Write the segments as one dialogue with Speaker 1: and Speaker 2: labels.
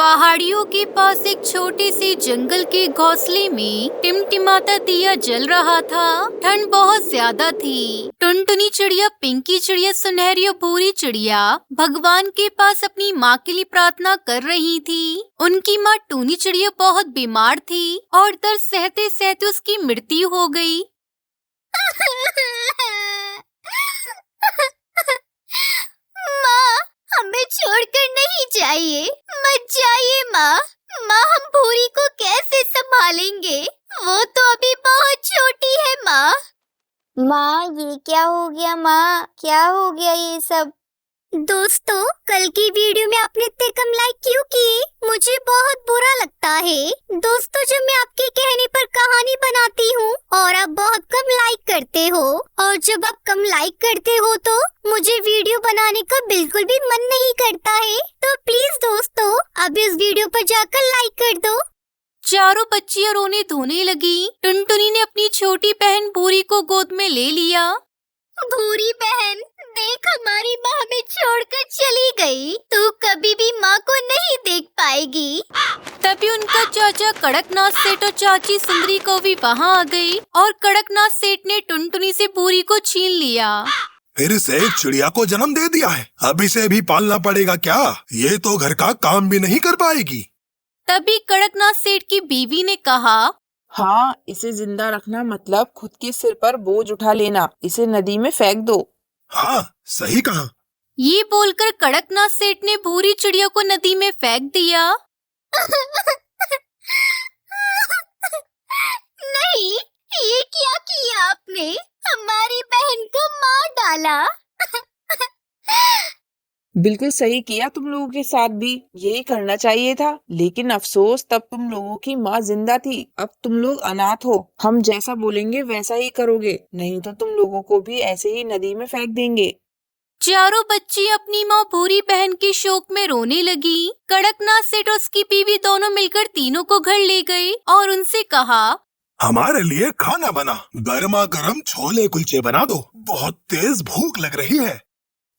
Speaker 1: पहाड़ियों के पास एक छोटे से जंगल के घोंसले में टिमटिमाता दिया जल रहा था। ठंड बहुत ज्यादा थी। टुनटुनी चिड़िया, पिंकी चिड़िया, सुनहरी और भूरी चिड़िया भगवान के पास अपनी माँ के लिए प्रार्थना कर रही थी। उनकी माँ टूनी चिड़िया बहुत बीमार थी और दर्द सहते सहते उसकी मृत्यु हो गई।
Speaker 2: माँ, हमें छोड़कर नहीं जाइए, मत जाइए माँ। माँ, हम भूरी को कैसे संभालेंगे? वो तो अभी बहुत छोटी है माँ।
Speaker 3: माँ, ये क्या हो गया? माँ, क्या हो गया ये सब?
Speaker 2: दोस्तों, कल की वीडियो में आपने इतने कम लाइक क्यों किए? मुझे बहुत बुरा लगता है। दोस्तों, जब मैं आपके कहने पर कहानी बनाती हूँ और आप बहुत कम लाइक करते हो, और जब आप कम लाइक करते हो तो मुझे वीडियो बनाने का बिल्कुल भी मन नहीं करता है। तो प्लीज दोस्तों, अभी इस वीडियो पर जाकर लाइक कर दो।
Speaker 1: चारों बच्चियां रोने धोने लगी। टुनटुनी ने अपनी छोटी बहन भूरी को गोद में ले लिया।
Speaker 2: भूरी बहन, देख, हमारी माँ हमें छोड़कर चली गई। तू कभी भी माँ को नहीं देख पाएगी।
Speaker 1: तभी उनका चाचा कड़कनाथ सेठ और चाची सुंदरी को भी वहाँ आ गई और कड़कनाथ सेठ ने टुनटुनी से भूरी को छीन लिया।
Speaker 4: फिर से एक चिड़िया को जन्म दे दिया है, अब इसे भी पालना पड़ेगा क्या? ये तो घर का काम भी नहीं कर पाएगी।
Speaker 1: तभी कड़कनाथ सेठ की बीवी ने कहा,
Speaker 5: हाँ, इसे जिंदा रखना मतलब खुद के सिर पर बोझ उठा लेना। इसे नदी में फेंक दो।
Speaker 4: हाँ, सही कहा।
Speaker 1: ये बोलकर कड़कनाथ सेठ ने भूरी चिड़िया को नदी में फेंक दिया।
Speaker 2: नहीं, ये क्या किया आपने? हमारी बहन को मार डाला।
Speaker 5: बिल्कुल सही किया, तुम लोगों के साथ भी यही करना चाहिए था। लेकिन अफसोस, तब तुम लोगों की माँ जिंदा थी। अब तुम लोग अनाथ हो। हम जैसा बोलेंगे वैसा ही करोगे, नहीं तो तुम लोगों को भी ऐसे ही नदी में फेंक देंगे।
Speaker 1: चारों बच्ची अपनी माँ भूरी बहन के शोक में रोने लगी। कड़कनाथ सेठ और उसकी बीवी दोनों मिलकर तीनों को घर ले गए और उनसे कहा,
Speaker 4: हमारे लिए खाना बना, गर्मा गर्म छोले कुलचे बना दो, बहुत तेज भूख लग रही है।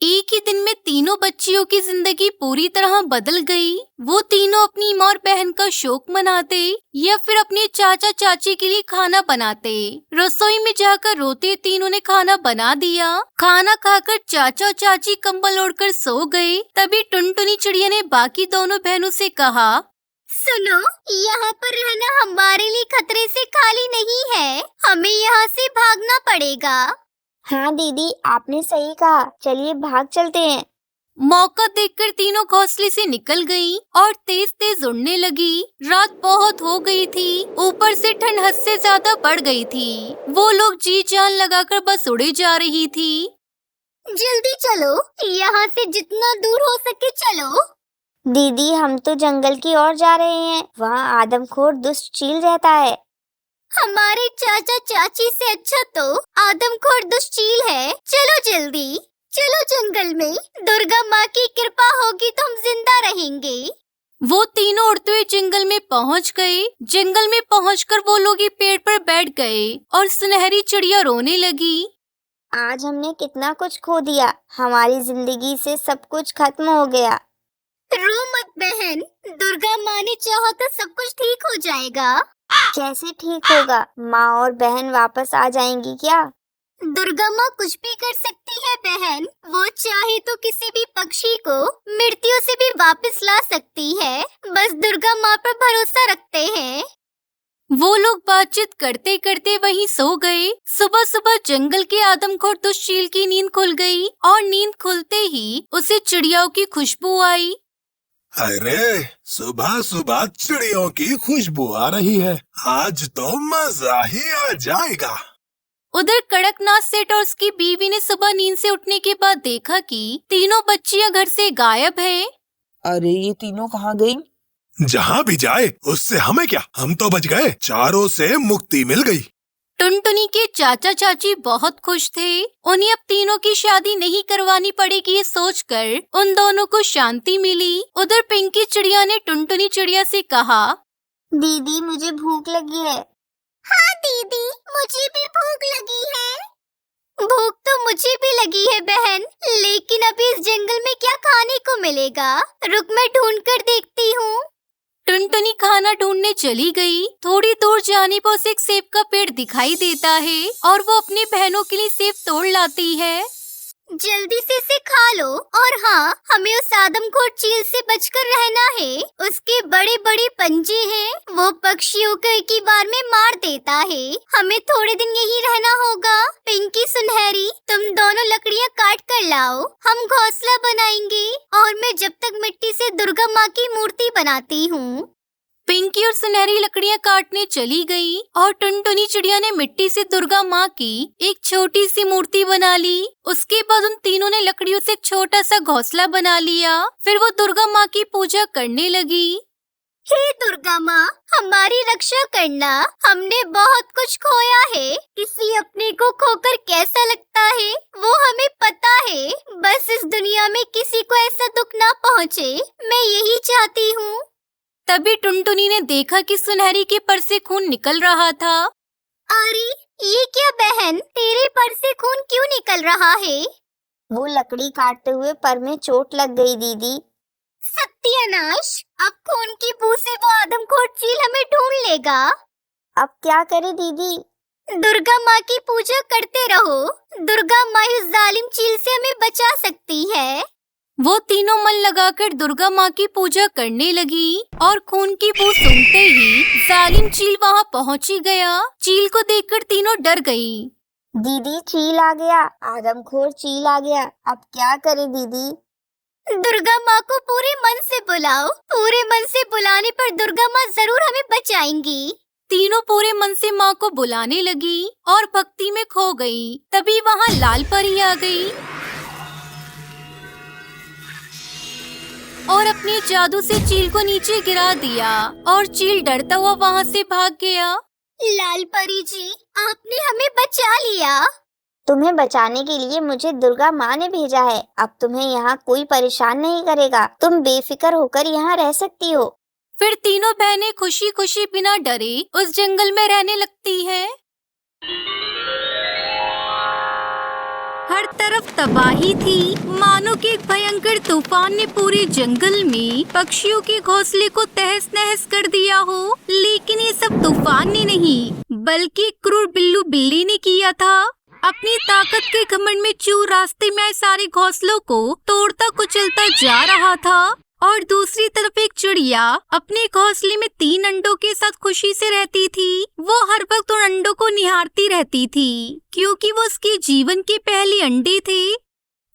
Speaker 1: एक ही दिन में तीनों बच्चियों की जिंदगी पूरी तरह बदल गई। वो तीनों अपनी माँ और बहन का शोक मनाते या फिर अपने चाचा चाची के लिए खाना बनाते। रसोई में जाकर रोते तीनों ने खाना बना दिया। खाना खाकर चाचा और चाची कंबल ओढ़कर सो गए। तभी टुनटुनी चिड़िया ने बाकी दोनों बहनों से कहा,
Speaker 2: सुनो, यहाँ पर रहना हमारे लिए खतरे से खाली नहीं है। हमें यहाँ से भागना पड़ेगा।
Speaker 3: हाँ दीदी, आपने सही कहा। चलिए भाग चलते हैं।
Speaker 1: मौका देखकर तीनों घोंसले से निकल गईं और तेज तेज उड़ने लगी। रात बहुत हो गई थी, ऊपर से ठंड हद से ज्यादा बढ़ गई थी। वो लोग जी जान लगाकर बस उड़े जा रही थी।
Speaker 2: जल्दी चलो, यहाँ से जितना दूर हो सके चलो।
Speaker 3: दीदी, हम तो जंगल की ओर जा रहे हैं। वहाँ आदमखोर दुष्ट चील रहता है।
Speaker 2: हमारे चाचा चाची से अच्छा तो आदमखोर दुष्ट चील है। चलो जल्दी, चलो जंगल में। दुर्गा माँ की कृपा होगी तो हम जिंदा रहेंगे।
Speaker 1: वो तीनों उड़ते हुए जंगल में पहुंच गए। जंगल में पहुंचकर वो लोग एक पेड़ पर बैठ गए और सुनहरी चिड़िया रोने लगी।
Speaker 3: आज हमने कितना कुछ खो दिया। हमारी जिंदगी से सब कुछ खत्म हो गया।
Speaker 2: रो मत बहन, दुर्गा माँ ने चाहा तो सब कुछ ठीक हो जाएगा।
Speaker 3: कैसे ठीक होगा? माँ और बहन वापस आ जाएंगी क्या?
Speaker 2: दुर्गा माँ कुछ भी कर सकती है बहन। वो चाहे तो किसी भी पक्षी को मृत्यु से भी वापस ला सकती है। बस दुर्गा माँ पर भरोसा रखते हैं।
Speaker 1: वो लोग बातचीत करते करते वहीं सो गए। सुबह सुबह जंगल के आदमखोर दुष्ट चील की नींद खुल गई और नींद खुलते ही उसे चिड़ियाओं की खुशबू आई।
Speaker 4: अरे, सुबह सुबह चिड़ियों की खुशबू आ रही है। आज तो मजा ही आ जाएगा।
Speaker 1: उधर कड़कनाथ सेठ और उसकी बीवी ने सुबह नींद से उठने के बाद देखा कि तीनों बच्चियां घर से गायब हैं।
Speaker 5: अरे, ये तीनों कहाँ गई?
Speaker 4: जहाँ भी जाए उससे हमें क्या, हम तो बच गए। चारों से मुक्ति मिल गई।
Speaker 1: टुनटुनी के चाचा चाची बहुत खुश थे। उन्हें अब तीनों की शादी नहीं करवानी पड़ेगी ये सोचकर उन दोनों को शांति मिली। उधर पिंकी चिड़िया ने टुनटुनी चिड़िया से कहा,
Speaker 3: दीदी, मुझे भूख लगी है।
Speaker 2: हाँ दीदी, मुझे भी भूख लगी है। भूख तो मुझे भी लगी है बहन, लेकिन अभी इस जंगल में क्या खाने को मिलेगा? रुक, मैं ढूंढ कर देखती हूँ।
Speaker 1: टुनटुनी खाना ढूंढने चली गई। थोड़ी दूर जाने पर उसे एक सेब का पेड़ दिखाई देता है और वो अपनी बहनों के लिए सेब तोड़ लाती है।
Speaker 2: जल्दी से इसे खा लो। और हाँ, हमें उस आदमखोर चील से बचकर रहना है। उसके बड़े बड़े पंजे हैं, वो पक्षियों को एक ही बार में मार देता है। हमें थोड़े दिन यही रहना होगा। पिंकी सुनहरी, तुम दोनों लकड़ियाँ काट कर लाओ, हम घोंसला बनाएंगे। और मैं जब तक मिट्टी से दुर्गा माँ की मूर्ति बनाती हूँ।
Speaker 1: पिंकी और सुनहरी लकड़ियाँ काटने चली गई और टुनटुनी चिड़िया ने मिट्टी से दुर्गा माँ की एक छोटी सी मूर्ति बना ली। उसके बाद उन तीनों ने लकड़ियों से एक छोटा सा घोंसला बना लिया। फिर वो दुर्गा माँ की पूजा करने लगी।
Speaker 2: हे दुर्गा माँ, हमारी रक्षा करना। हमने बहुत कुछ खोया है। किसी अपने को खोकर कैसा लगता है वो हमें पता है। बस इस दुनिया में किसी को ऐसा दुख ना पहुँचे, मैं यही चाहती हूँ।
Speaker 1: तभी टुनटुनी ने देखा कि सुनहरी के पर से खून निकल रहा था।
Speaker 2: अरे ये क्या बहन, तेरे पर से खून क्यों निकल रहा है?
Speaker 3: वो लकड़ी काटते हुए पर में चोट लग गई दीदी।
Speaker 2: सत्यानाश, अब खून की बू से वो आदमखोर चील हमें ढूंढ लेगा।
Speaker 3: अब क्या करे दीदी?
Speaker 2: दुर्गा माँ की पूजा करते रहो। दुर्गा माँ इस जालिम चील से हमें बचा सकती है।
Speaker 1: वो तीनों मन लगाकर दुर्गा माँ की पूजा करने लगी और खून की बू सूंघते ही जालिम चील वहाँ पहुँच ही गया। चील को देखकर तीनों डर गई।
Speaker 3: दीदी चील आ गया, आदमखोर चील आ गया। अब क्या करे दीदी?
Speaker 2: दुर्गा माँ को पूरे मन से बुलाओ। पूरे मन से बुलाने पर दुर्गा माँ जरूर हमें बचाएंगी।
Speaker 1: तीनों पूरे मन से माँ को बुलाने लगी और भक्ति में खो गई। तभी वहाँ लाल परी आ गई और अपने जादू से चील को नीचे गिरा दिया और चील डरता हुआ वहाँ से भाग गया।
Speaker 2: लाल परी जी, आपने हमें बचा लिया।
Speaker 3: तुम्हें बचाने के लिए मुझे दुर्गा माँ ने भेजा है। अब तुम्हें यहाँ कोई परेशान नहीं करेगा। तुम बेफिक्र होकर यहाँ रह सकती हो।
Speaker 1: फिर तीनों बहनें खुशी खुशी बिना डरे उस जंगल में रहने लगती है। हर तरफ तबाही थी, मानो कि एक भयंकर तूफान ने पूरे जंगल में पक्षियों के घोंसले को तहस नहस कर दिया हो। लेकिन ये सब तूफान ने नहीं, बल्कि क्रूर बिल्लू बिल्ली ने किया था। अपनी ताकत के घमंड में चूर रास्ते में आए सारे घोंसलों को तोड़ता कुचलता जा रहा था। और दूसरी तरफ एक चिड़िया अपने घोंसले में 3 अंडों के साथ खुशी से रहती थी। वो हर वक्त उन अंडों को निहारती रहती थी, क्योंकि वो उसके जीवन के पहले अंडे थे।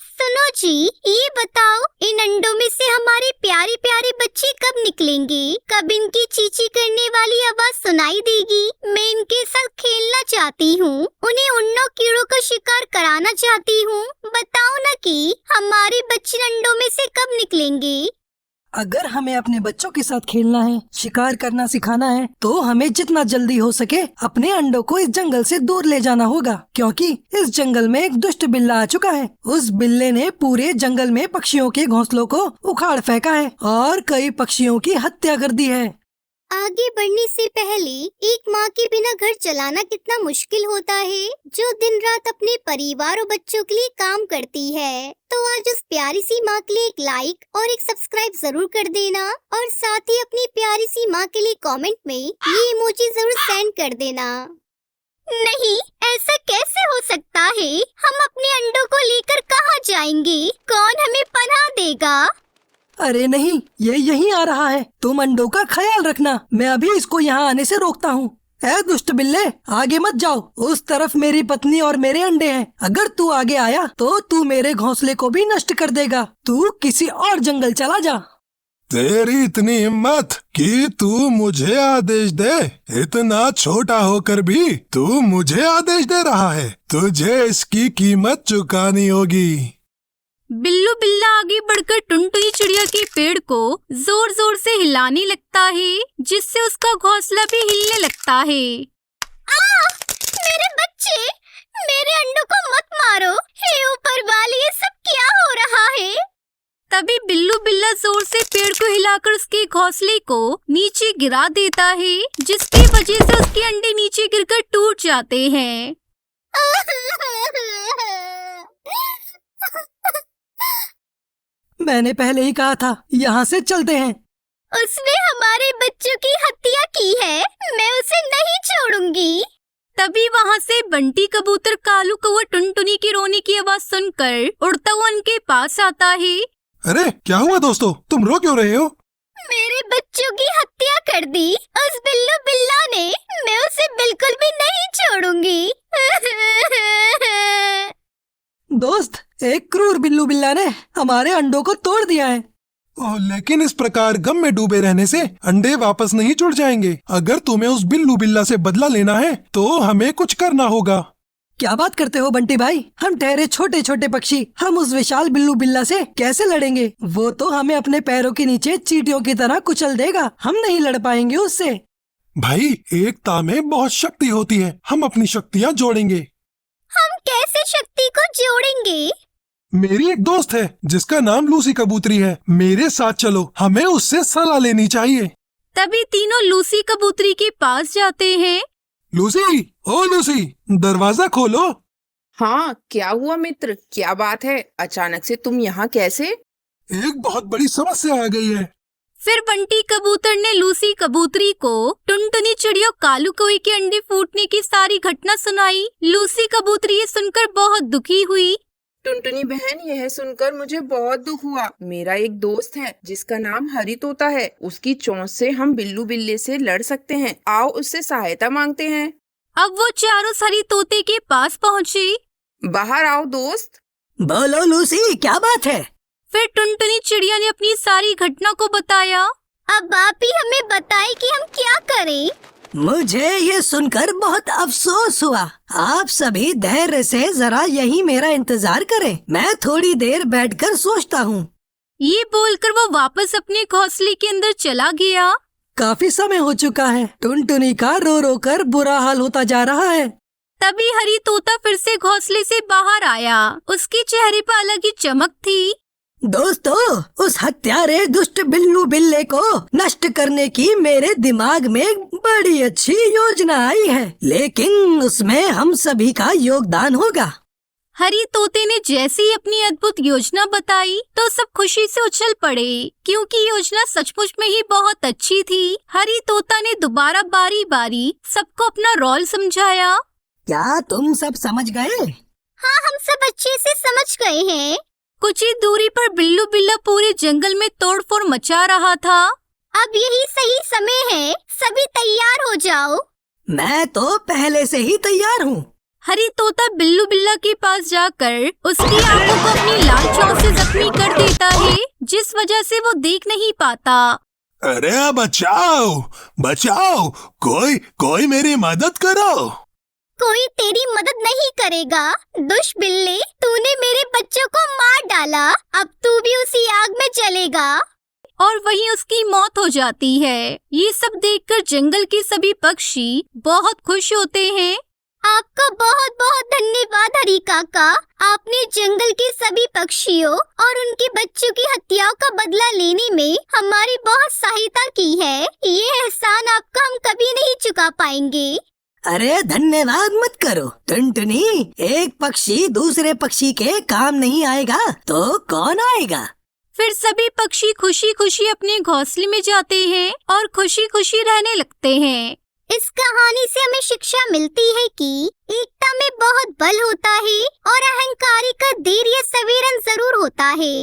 Speaker 2: सुनो जी, ये बताओ, इन अंडों में से हमारे प्यारे प्यारे बच्चे कब निकलेंगे? कब इनकी चींची करने वाली आवाज सुनाई देगी? मैं इनके साथ खेलना चाहती हूँ, उन्हें उन्नों कीड़ों का शिकार कराना चाहती हूँ। बताओ ना कि हमारे बच्चे अंडों में से कब निकलेंगे?
Speaker 6: अगर हमें अपने बच्चों के साथ खेलना है, शिकार करना सिखाना है, तो हमें जितना जल्दी हो सके अपने अंडों को इस जंगल से दूर ले जाना होगा, क्योंकि इस जंगल में एक दुष्ट बिल्ला आ चुका है। उस बिल्ले ने पूरे जंगल में पक्षियों के घोंसलों को उखाड़ फेंका है और कई पक्षियों की हत्या कर दी है।
Speaker 2: आगे बढ़ने से पहले एक माँ के बिना घर चलाना कितना मुश्किल होता है, जो दिन रात अपने परिवार और बच्चों के लिए काम करती है। तो आज उस प्यारी सी माँ के लिए एक लाइक और एक सब्सक्राइब जरूर कर देना, और साथ ही अपनी प्यारी सी माँ के लिए कमेंट में ये इमोजी जरूर सेंड कर देना। नहीं, ऐसा कैसे हो सकता है? हम अपने अंडों को लेकर कहाँ जाएंगे? कौन हमें पनाह देगा?
Speaker 6: अरे नहीं, ये यहीं आ रहा है। तुम अंडों का ख्याल रखना, मैं अभी इसको यहाँ आने से रोकता हूँ। ऐ दुष्ट बिल्ले, आगे मत जाओ, उस तरफ मेरी पत्नी और मेरे अंडे हैं। अगर तू आगे आया तो तू मेरे घोंसले को भी नष्ट कर देगा। तू किसी और जंगल चला जा।
Speaker 4: तेरी इतनी हिम्मत कि तू मुझे आदेश दे? इतना छोटा होकर भी तू मुझे आदेश दे रहा है? तुझे इसकी कीमत चुकानी होगी।
Speaker 1: बिल्लू बिल्ला आगे बढ़कर टुनटुनी चिड़िया के पेड़ को जोर जोर से हिलाने लगता है, जिससे उसका घोंसला भी हिलने लगता है।
Speaker 2: मेरे बच्चे, मेरे अंडों को मत मारो। हे ऊपर वाले, ये सब क्या हो रहा है?
Speaker 1: तभी बिल्लू बिल्ला जोर से पेड़ को हिलाकर उसके घोंसले को नीचे गिरा देता है, जिसकी वजह से उसके अंडे नीचे गिरकर टूट जाते हैं।
Speaker 6: मैंने पहले ही कहा था, यहाँ से चलते हैं।
Speaker 2: उसने हमारे बच्चों की हत्या की है। मैं उसे नहीं छोड़ूंगी।
Speaker 1: तभी वहाँ से बंटी कबूतर कालू कौवा टुनटुनी की रोने की आवाज सुनकर उड़ता हुआ उनके पास आता है।
Speaker 4: अरे क्या हुआ दोस्तों, तुम रो क्यों रहे हो?
Speaker 2: मेरे बच्चों की हत्या कर दी उस बिल्लू बिल्ला ने। मैं उसे बिल्कुल भी नहीं छोड़ूंगी।
Speaker 6: दोस्त, एक क्रूर बिल्लू बिल्ला ने हमारे अंडों को तोड़ दिया है।
Speaker 4: ओह, लेकिन इस प्रकार गम में डूबे रहने से अंडे वापस नहीं जुड़ जाएंगे। अगर तुम्हें उस बिल्लू बिल्ला से बदला लेना है तो हमें कुछ करना होगा।
Speaker 6: क्या बात करते हो बंटी भाई, हम ठहरे छोटे छोटे पक्षी, हम उस विशाल बिल्लू बिल्ला से कैसे लड़ेंगे? वो तो हमें अपने पैरों के नीचे चींटियों की तरह कुचल देगा। हम नहीं लड़ पाएंगे उससे।
Speaker 4: भाई, एकता में बहुत शक्ति होती है, हम अपनी शक्तियाँ जोड़ेंगे।
Speaker 2: हम कैसे शक्ति को जोड़ेंगे?
Speaker 4: मेरी एक दोस्त है जिसका नाम लूसी कबूतरी है, मेरे साथ चलो, हमें उससे सलाह लेनी चाहिए।
Speaker 1: तभी तीनों लूसी कबूतरी के पास जाते हैं।
Speaker 4: लूसी, ओ लूसी, दरवाजा खोलो।
Speaker 5: हाँ, क्या हुआ मित्र, क्या बात है? अचानक से तुम यहाँ कैसे?
Speaker 4: एक बहुत बड़ी समस्या आ गई है।
Speaker 1: फिर बंटी कबूतर ने लूसी कबूतरी को टुनटुनी चिड़िया कालू कौवे के अंडे फूटने की सारी घटना सुनाई। लूसी कबूतरी ये सुनकर बहुत दुखी हुई।
Speaker 5: टुनटुनी बहन, यह सुनकर मुझे बहुत दुख हुआ। मेरा एक दोस्त है जिसका नाम हरी तोता है। उसकी चोंच से हम बिल्लू बिल्ले से लड़ सकते हैं। आओ उससे सहायता मांगते हैं।
Speaker 1: अब वो चारों हरी तोते के पास पहुँचे।
Speaker 5: बाहर आओ दोस्त।
Speaker 6: बोलो लूसी, क्या बात है?
Speaker 1: फिर टुनटुनी चिड़िया ने अपनी सारी घटना को बताया।
Speaker 2: अब आप ही हमें बताएं कि हम क्या करें।
Speaker 6: मुझे ये सुनकर बहुत अफसोस हुआ। आप सभी धैर्य से जरा यही मेरा इंतजार करें, मैं थोड़ी देर बैठकर सोचता हूँ।
Speaker 1: ये बोलकर वो वापस अपने घोंसले के अंदर चला गया।
Speaker 6: काफी समय हो चुका है, टुनटुनी का रो रो कर बुरा हाल होता जा रहा है।
Speaker 1: तभी हरी तोता फिर से घोंसले से बाहर आया। उसके चेहरे पर अलग ही चमक थी।
Speaker 6: दोस्तों, उस हत्यारे दुष्ट बिल्लू बिल्ले को नष्ट करने की मेरे दिमाग में एक बड़ी अच्छी योजना आई है, लेकिन उसमें हम सभी का योगदान होगा।
Speaker 1: हरी तोते ने जैसे ही अपनी अद्भुत योजना बताई तो सब खुशी से उछल पड़े, क्योंकि योजना सचमुच में ही बहुत अच्छी थी। हरी तोता ने दोबारा बारी बारी सबको अपना रोल समझाया।
Speaker 6: क्या तुम सब समझ गए?
Speaker 2: हाँ, हम सब अच्छे से समझ गए हैं।
Speaker 1: कुछ ही दूरी पर बिल्लू बिल्ला पूरे जंगल में तोड़फोड़ मचा रहा था।
Speaker 2: अब यही सही समय है, सभी तैयार हो जाओ।
Speaker 6: मैं तो पहले से ही तैयार हूँ।
Speaker 1: हरी तोता बिल्लू बिल्ला के पास जाकर उसकी आंखों को अपनी लाल चोंच से जख्मी कर देता है, जिस वजह से वो देख नहीं पाता।
Speaker 4: अरे बचाओ बचाओ, कोई मेरी मदद करो।
Speaker 2: कोई तेरी मदद नहीं करेगा। दुष्ट बिल्ले, तूने मेरे बच्चों को मार डाला। अब तू भी उसी आग में जलेगा।
Speaker 1: और वहीं उसकी मौत हो जाती है। ये सब देखकर जंगल के सभी पक्षी बहुत खुश होते हैं।
Speaker 2: आपका बहुत बहुत धन्यवाद हरी काका। आपने जंगल के सभी पक्षियों और उनके बच्चों की हत्याओं का बदला लेने में हमारी बहुत सहायता की है। ये एहसान आपका हम कभी नहीं चुका पाएंगे।
Speaker 6: अरे धन्यवाद मत करो टुनटुनी, एक पक्षी दूसरे पक्षी के काम नहीं आएगा तो कौन आएगा?
Speaker 1: फिर सभी पक्षी खुशी खुशी अपने घोंसले में जाते हैं और खुशी खुशी रहने लगते हैं।
Speaker 2: इस कहानी से हमें शिक्षा मिलती है कि एकता में बहुत बल होता है और अहंकारी का देर या सवेरन जरूर होता है।